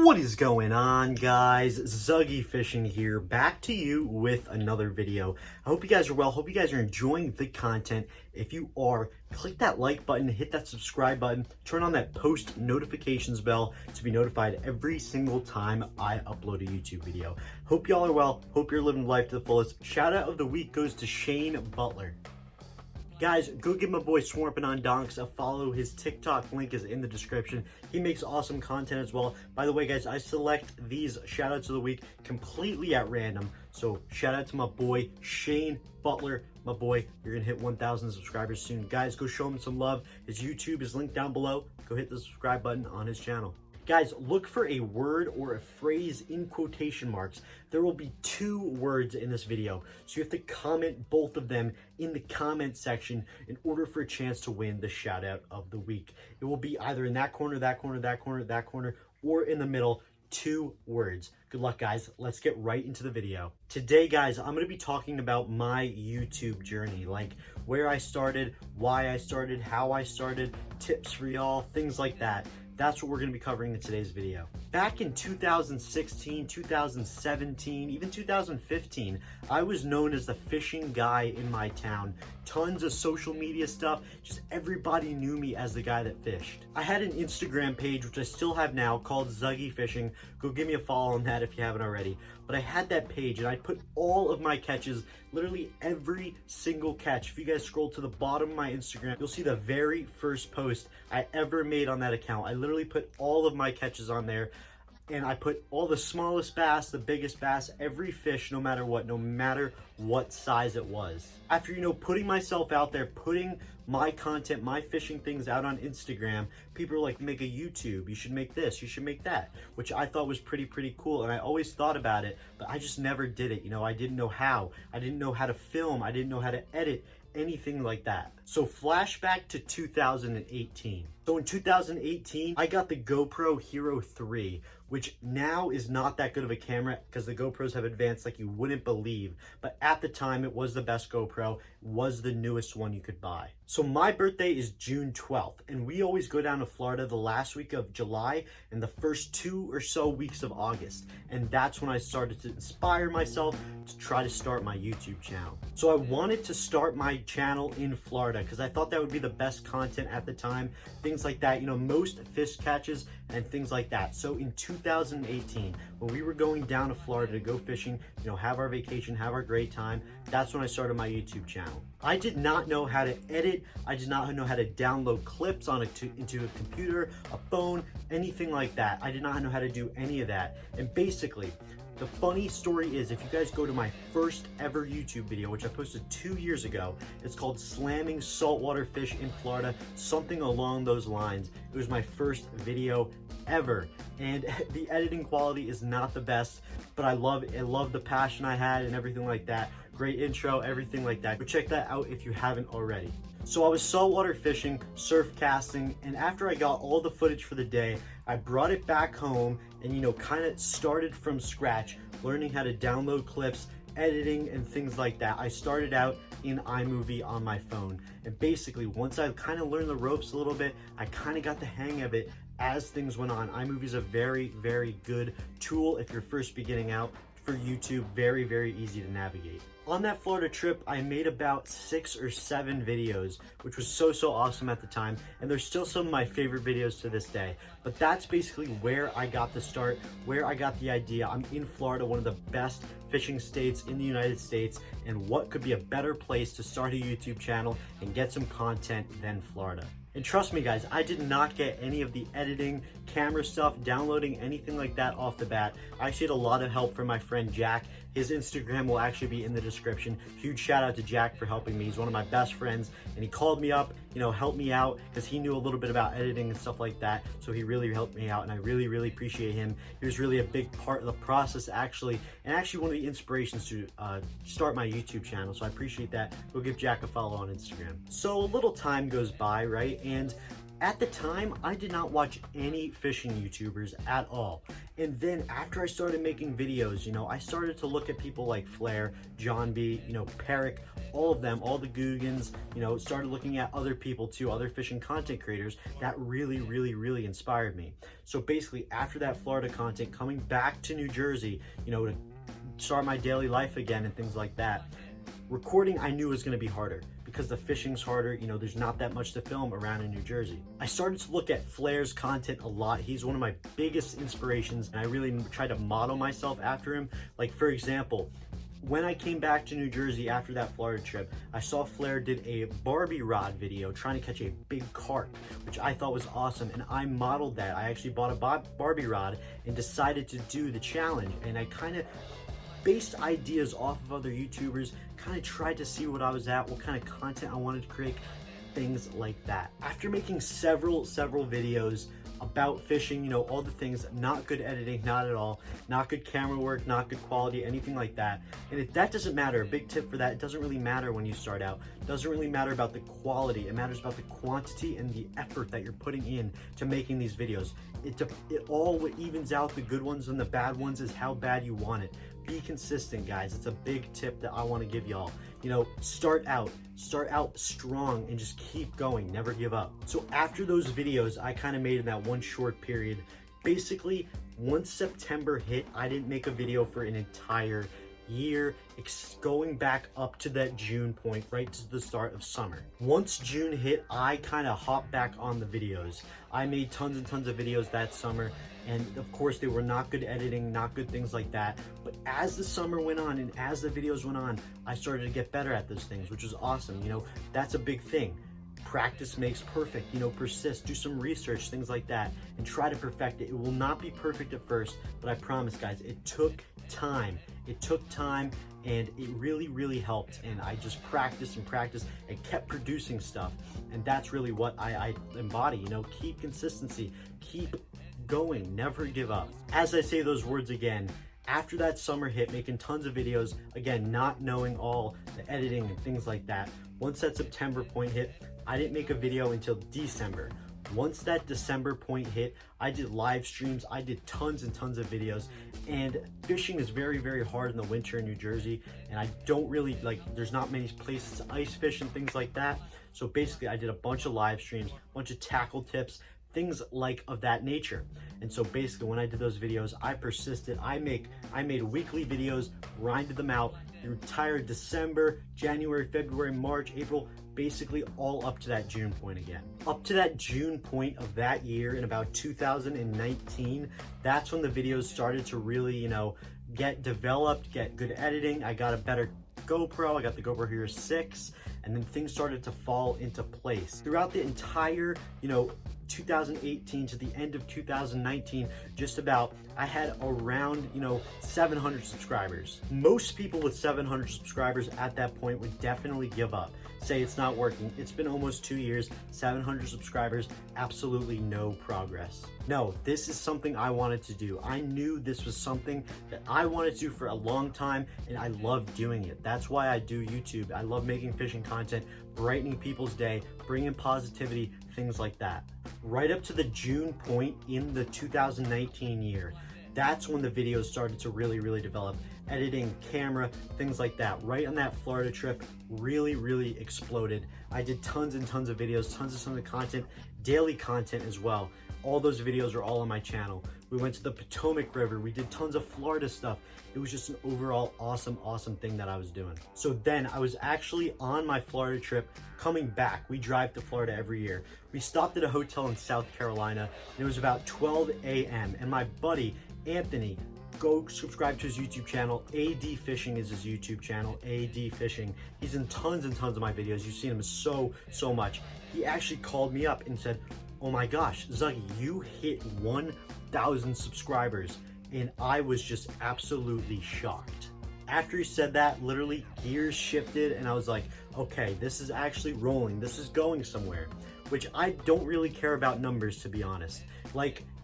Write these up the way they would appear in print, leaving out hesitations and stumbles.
What is going on, guys? Zuggyfishing here, back to you with another video. I hope you guys are well. Hope you guys are enjoying the content. If you are, click that like button, hit that subscribe button, turn on that post notifications bell to be notified every single time I upload a YouTube video. Hope y'all are well. Hope you're living life to the fullest. Shout out of the week goes to Shane Butler. Guys, go give my boy Swarpin' on Donks a follow. His TikTok link is in the description. He makes awesome content as well. By the way, guys, I select these shout-outs of the week completely at random. So shout out to my boy Shane Butler. My boy, you're gonna hit 1,000 subscribers soon. Guys, go show him some love. His YouTube is linked down below. Go hit the subscribe button on his channel. Guys, look for a word or a phrase in quotation marks. There will be 2 words in this video, so you have to comment both of them in the comment section in order for a chance to win the shout out of the week. It will be either in that corner, that corner, that corner, that corner, or in the middle. 2 words. Good luck, guys. Let's get right into the video. Today, guys, I'm going to be talking about my YouTube journey, like where I started, why I started, how I started, tips for y'all, things like that. That's what we're going to be covering in today's video. Back in 2016, 2017, even 2015, I was known as the fishing guy in my town. Tons of social media stuff, just everybody knew me as the guy that fished. I had an Instagram page, which I still have now, called Zuggyfishing. Go give me a follow on that if you haven't already. But I had that page and I put all of my catches, literally every single catch. If you guys scroll to the bottom of my Instagram, you'll see the very first post I ever made on that account. I literally put all of my catches on there. And I put all the smallest bass, the biggest bass, every fish, no matter what size it was. After, putting myself out there, putting my content, my fishing things out on Instagram, people are like, make a YouTube, you should make this, you should make that, which I thought was pretty cool. And I always thought about it, but I just never did it. I didn't know how. I didn't know how to film. I didn't know how to edit, anything like that. So flashback to 2018. So in 2018, I got the GoPro Hero 3, which now is not that good of a camera because the GoPros have advanced like you wouldn't believe. But at the time, it was the best GoPro, was the newest one you could buy. So my birthday is June 12th, and we always go down to Florida the last week of July and the first 2 or so weeks of August. And that's when I started to inspire myself to try to start my YouTube channel. So I wanted to start my channel in Florida because I thought that would be the best content at the time. Things like that, most fish catches and things like that. So in 2018, when we were going down to Florida to go fishing, have our vacation, have our great time, that's when I started my YouTube channel. I did not know how to edit. I did not know how to download clips into a computer, a phone, anything like that. I did not know how to do any of that. And basically, the funny story is, if you guys go to my first ever YouTube video, which I posted 2 years ago, it's called Slamming Saltwater Fish in Florida, something along those lines. It was my first video ever, and the editing quality is not the best, but I love the passion I had and everything like that. Great intro, everything like that. Go check that out if you haven't already. So I was saltwater fishing, surf casting, and after I got all the footage for the day, I brought it back home and kind of started from scratch, learning how to download clips, editing, and things like that. I started out in iMovie on my phone, and basically once I kind of learned the ropes a little bit, I kind of got the hang of it as things went on. iMovie is a very good tool if you're first beginning out for YouTube. Very easy to navigate. On that Florida trip, I made about 6 or 7 videos, which was so awesome at the time, and they're still some of my favorite videos to this day. But that's basically where I got the start, where I got the idea. I'm in Florida, one of the best fishing states in the United States, and what could be a better place to start a YouTube channel and get some content than Florida? And trust me, guys, I did not get any of the editing, camera stuff, downloading, anything like that off the bat. I actually had a lot of help from my friend Jack. His Instagram will actually be in the description. Huge shout out to Jack for helping me. He's one of my best friends, and he called me up, helped me out because he knew a little bit about editing and stuff like that. So he really helped me out, and I really appreciate him. He was really a big part of the process, actually, and actually one of the inspirations to start my YouTube channel. So I appreciate that. Go give Jack a follow on Instagram. So a little time goes by, right? And At the time, I did not watch any fishing YouTubers at all. And then after I started making videos, I started to look at people like Flair, John B, Perrick, all of them, all the Googans, started looking at other people too, other fishing content creators that really inspired me. So basically, after that Florida content, coming back to New Jersey, to start my daily life again and things like that, recording I knew was going to be harder because the fishing's harder. There's not that much to film around in New Jersey. I started to look at Flair's content a lot. He's one of my biggest inspirations, and I really try to model myself after him. Like, for example, when I came back to New Jersey after that Florida trip, I saw Flair did a Barbie rod video trying to catch a big carp, which I thought was awesome, and I modeled that. I actually bought a Barbie rod and decided to do the challenge, and I kind of based ideas off of other YouTubers, kind of tried to see what I was at, what kind of content I wanted to create, things like that. After making several videos about fishing, all the things, not good editing, not at all, not good camera work, not good quality, anything like that. And that doesn't matter. A big tip for that, it doesn't really matter when you start out. It doesn't really matter about the quality. It matters about the quantity and the effort that you're putting in to making these videos. It all what evens out the good ones and the bad ones is how bad you want it. Be consistent, guys. It's a big tip that I want to give y'all. Start out strong and just keep going, never give up. So after those videos I kind of made in that one short period, basically once September hit, I didn't make a video for an entire year, going back up to that June point, right to the start of summer. Once June hit, I kind of hopped back on the videos. I made tons and tons of videos that summer, and of course they were not good editing, not good things like that. But as the summer went on and as the videos went on, I started to get better at those things, which was awesome. That's a big thing. Practice makes perfect, persist, do some research, things like that, and try to perfect it. It will not be perfect at first, but I promise, guys, it took time. It took time, and it really helped. And I just practiced and kept producing stuff. And that's really what I embody, keep consistency, keep going, never give up. As I say those words again, after that summer hit, making tons of videos, again, not knowing all the editing and things like that, once that September point hit, I didn't make a video until December. Once that December point hit, I did live streams, I did tons and tons of videos, and fishing is very hard in the winter in New Jersey, and I don't really, there's not many places to ice fish and things like that. So basically I did a bunch of live streams, a bunch of tackle tips, things of that nature. And so basically when I did those videos, I persisted. I made weekly videos, grinded them out the entire December, January, February, March, April, basically all up to that June point again. Up to that June point of that year in about 2019, that's when the videos started to really, get developed, get good editing. I got a better GoPro, I got the GoPro Hero 6, and then things started to fall into place. Throughout the entire, 2018 to the end of 2019, just about, I had around, 700 subscribers. Most people with 700 subscribers at that point would definitely give up, say it's not working. It's been almost 2 years, 700 subscribers, absolutely no progress. No, this is something I wanted to do. I knew this was something that I wanted to do for a long time, and I love doing it. That's why I do YouTube. I love making fishing content, brightening people's day, bringing positivity, things like that. Right up to the June point in the 2019 year, that's when the videos started to really develop. Editing, camera, things like that. Right on that Florida trip, really exploded. I did tons and tons of videos, tons of content, daily content as well. All those videos are all on my channel. We went to the Potomac River. We did tons of Florida stuff. It was just an overall awesome thing that I was doing. So then I was actually on my Florida trip coming back. We drive to Florida every year. We stopped at a hotel in South Carolina, and it was about 12 a.m. And my buddy, Anthony, go subscribe to his YouTube channel. AD Fishing is his YouTube channel, AD Fishing. He's in tons and tons of my videos. You've seen him so much. He actually called me up and said, oh my gosh, Zuggy, you hit 1,000 subscribers. And I was just absolutely shocked. After he said that, literally gears shifted, and I was like, okay, this is actually rolling. This is going somewhere, which I don't really care about numbers, to be honest.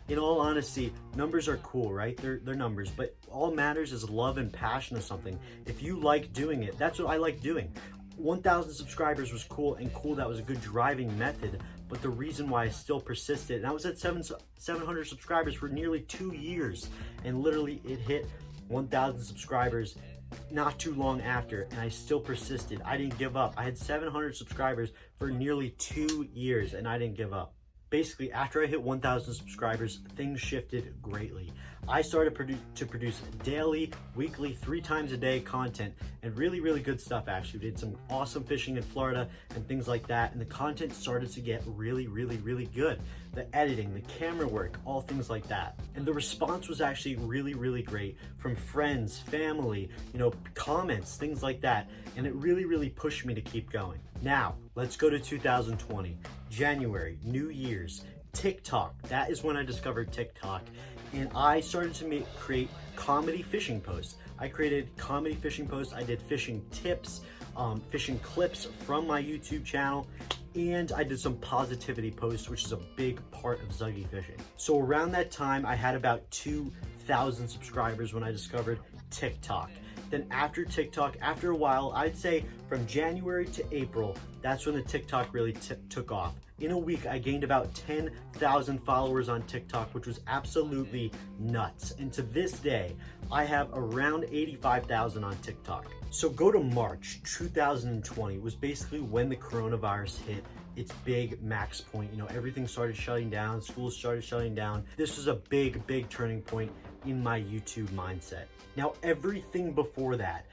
In all honesty, numbers are cool, right? They're numbers, but all matters is love and passion of something. If you like doing it, that's what I like doing. 1,000 subscribers was cool, and that was a good driving method, but the reason why I still persisted, and I was at 700 subscribers for nearly 2 years, and literally it hit 1,000 subscribers not too long after, and I still persisted. I didn't give up. I had 700 subscribers for nearly 2 years, and I didn't give up. Basically, after I hit 1,000 subscribers, things shifted greatly. I started to produce daily, weekly, 3 times a day content, and really, really good stuff actually. We did some awesome fishing in Florida and things like that, and the content started to get really, really, really good. The editing, the camera work, all things like that. And the response was actually really, really great from friends, family, comments, things like that. And it really, really pushed me to keep going. Now, let's go to 2020. January, New Year's, TikTok. That is when I discovered TikTok. And I started to create comedy fishing posts. I created comedy fishing posts. I did fishing tips, fishing clips from my YouTube channel, and I did some positivity posts, which is a big part of Zuggyfishing. So around that time, I had about 2,000 subscribers when I discovered TikTok. Then after TikTok, after a while, I'd say from January to April, that's when the TikTok really took off. In a week, I gained about 10,000 followers on TikTok, which was absolutely nuts. And to this day, I have around 85,000 on TikTok. So go to March 2020, was basically when the coronavirus hit its big max point. Everything started shutting down, schools started shutting down. This was a big, big turning point in my YouTube mindset. Now, everything before that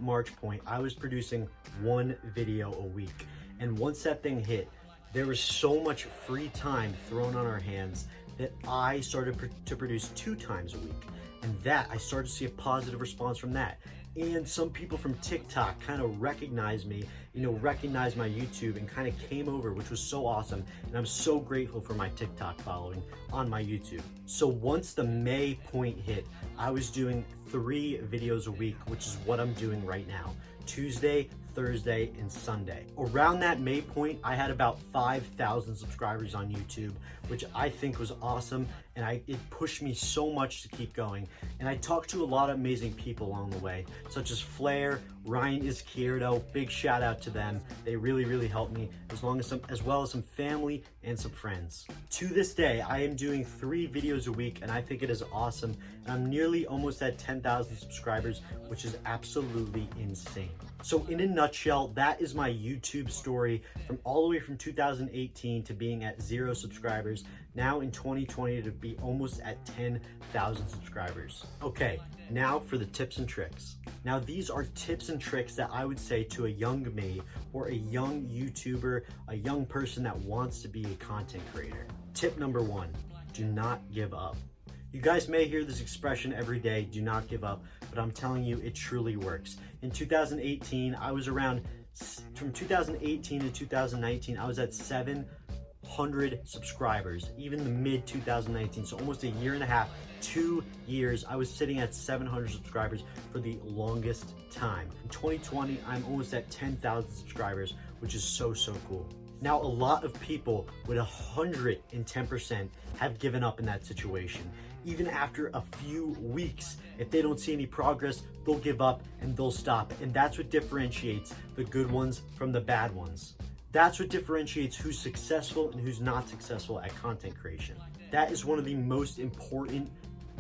March point, I was producing 1 video a week. And once that thing hit, there was so much free time thrown on our hands that I started to produce 2 times a week. And that, I started to see a positive response from that. And some people from TikTok kind of recognized me, recognized my YouTube and kind of came over, which was so awesome. And I'm so grateful for my TikTok following on my YouTube. So once the May point hit, I was doing 3 videos a week, which is what I'm doing right now. Tuesday, Thursday, and Sunday. Around that May point, I had about 5,000 subscribers on YouTube, which I think was awesome, and it pushed me so much to keep going. And I talked to a lot of amazing people along the way, such as Flair, Ryan Izquierdo, big shout out to them. They really, really helped me, as well as some family and some friends. To this day, I am doing 3 videos a week, and I think it is awesome. And I'm nearly almost at 10,000 subscribers, which is absolutely insane. So in a nutshell, that is my YouTube story from all the way from 2018 to being at 0 subscribers, now in 2020 to be almost at 10,000 subscribers. Okay, now for the tips and tricks. Now these are tips and tricks that I would say to a young me or a young YouTuber, a young person that wants to be a content creator. Tip number 1, do not give up. You guys may hear this expression every day, do not give up, but I'm telling you, it truly works. In 2018, I was from 2018 to 2019, I was at 700 subscribers, even the mid 2019, so almost a year and a half, 2 years, I was sitting at 700 subscribers for the longest time. In 2020, I'm almost at 10,000 subscribers, which is so, so cool. Now, a lot of people with 110% have given up in that situation. Even after a few weeks, if they don't see any progress, they'll give up and they'll stop. And that's what differentiates the good ones from the bad ones. That's what differentiates who's successful and who's not successful at content creation. That is one of the most important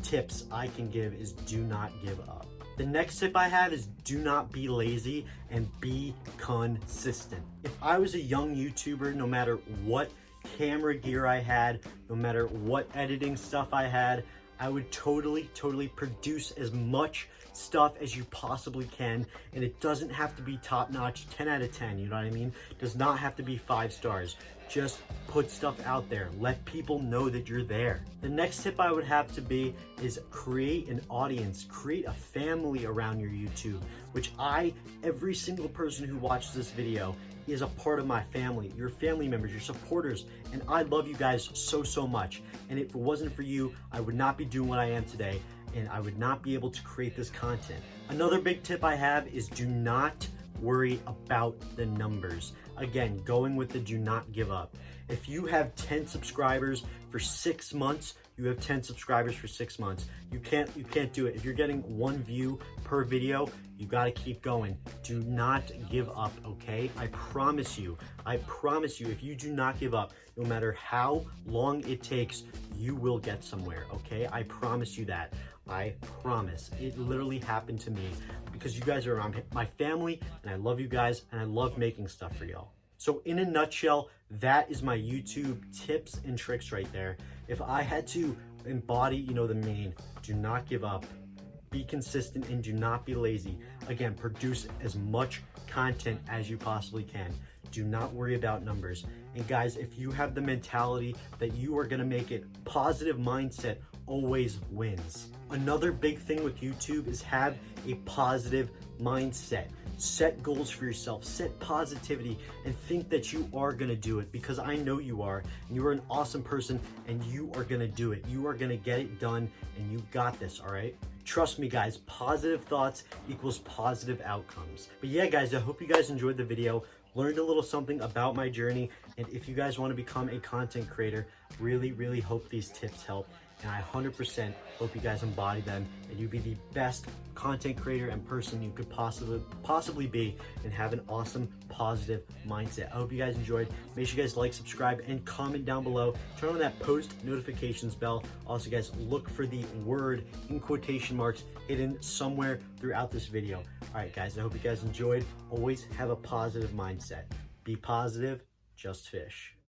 tips I can give, is do not give up. The next tip I have is do not be lazy and be consistent. If I was a young YouTuber, no matter what camera gear I had, no matter what editing stuff I had, I would totally produce as much stuff as you possibly can. And it doesn't have to be top notch, 10 out of 10, you know what I mean? It does not have to be 5 stars. Just put stuff out there. Let people know that you're there. The next tip I would have to be is create an audience, create a family around your YouTube, which every single person who watches this video is a part of my family, your family members, your supporters, and I love you guys so, so much. And if it wasn't for you, I would not be doing what I am today, and I would not be able to create this content. Another big tip I have is do not worry about the numbers. Again, going with the do not give up. If you have 10 subscribers for 6 months, you have 10 subscribers for 6 months. You can't do it. If you're getting 1 view per video, you got to keep going. Do not give up, okay? I promise you, if you do not give up, no matter how long it takes, you will get somewhere, okay? I promise you that. I promise. It literally happened to me because you guys are my family, and I love you guys, and I love making stuff for y'all. So in a nutshell, that is my YouTube tips and tricks right there. If I had to embody, the main, do not give up, be consistent, and do not be lazy. Again, produce as much content as you possibly can. Do not worry about numbers. And guys, if you have the mentality that you are gonna make it, positive mindset always wins. Another big thing with YouTube is have a positive mindset. Set goals for yourself, set positivity, and think that you are gonna do it, because I know you are, and you are an awesome person, and you are gonna do it. You are gonna get it done, and you got this, all right? Trust me, guys, positive thoughts equals positive outcomes. But yeah, guys, I hope you guys enjoyed the video, learned a little something about my journey, and if you guys wanna become a content creator, really, really hope these tips help. And I 100% hope you guys embody them and you be the best content creator and person you could possibly be, and have an awesome, positive mindset. I hope you guys enjoyed. Make sure you guys like, subscribe, and comment down below. Turn on that post notifications bell. Also, guys, look for the word in quotation marks hidden somewhere throughout this video. All right, guys, I hope you guys enjoyed. Always have a positive mindset. Be positive, just fish.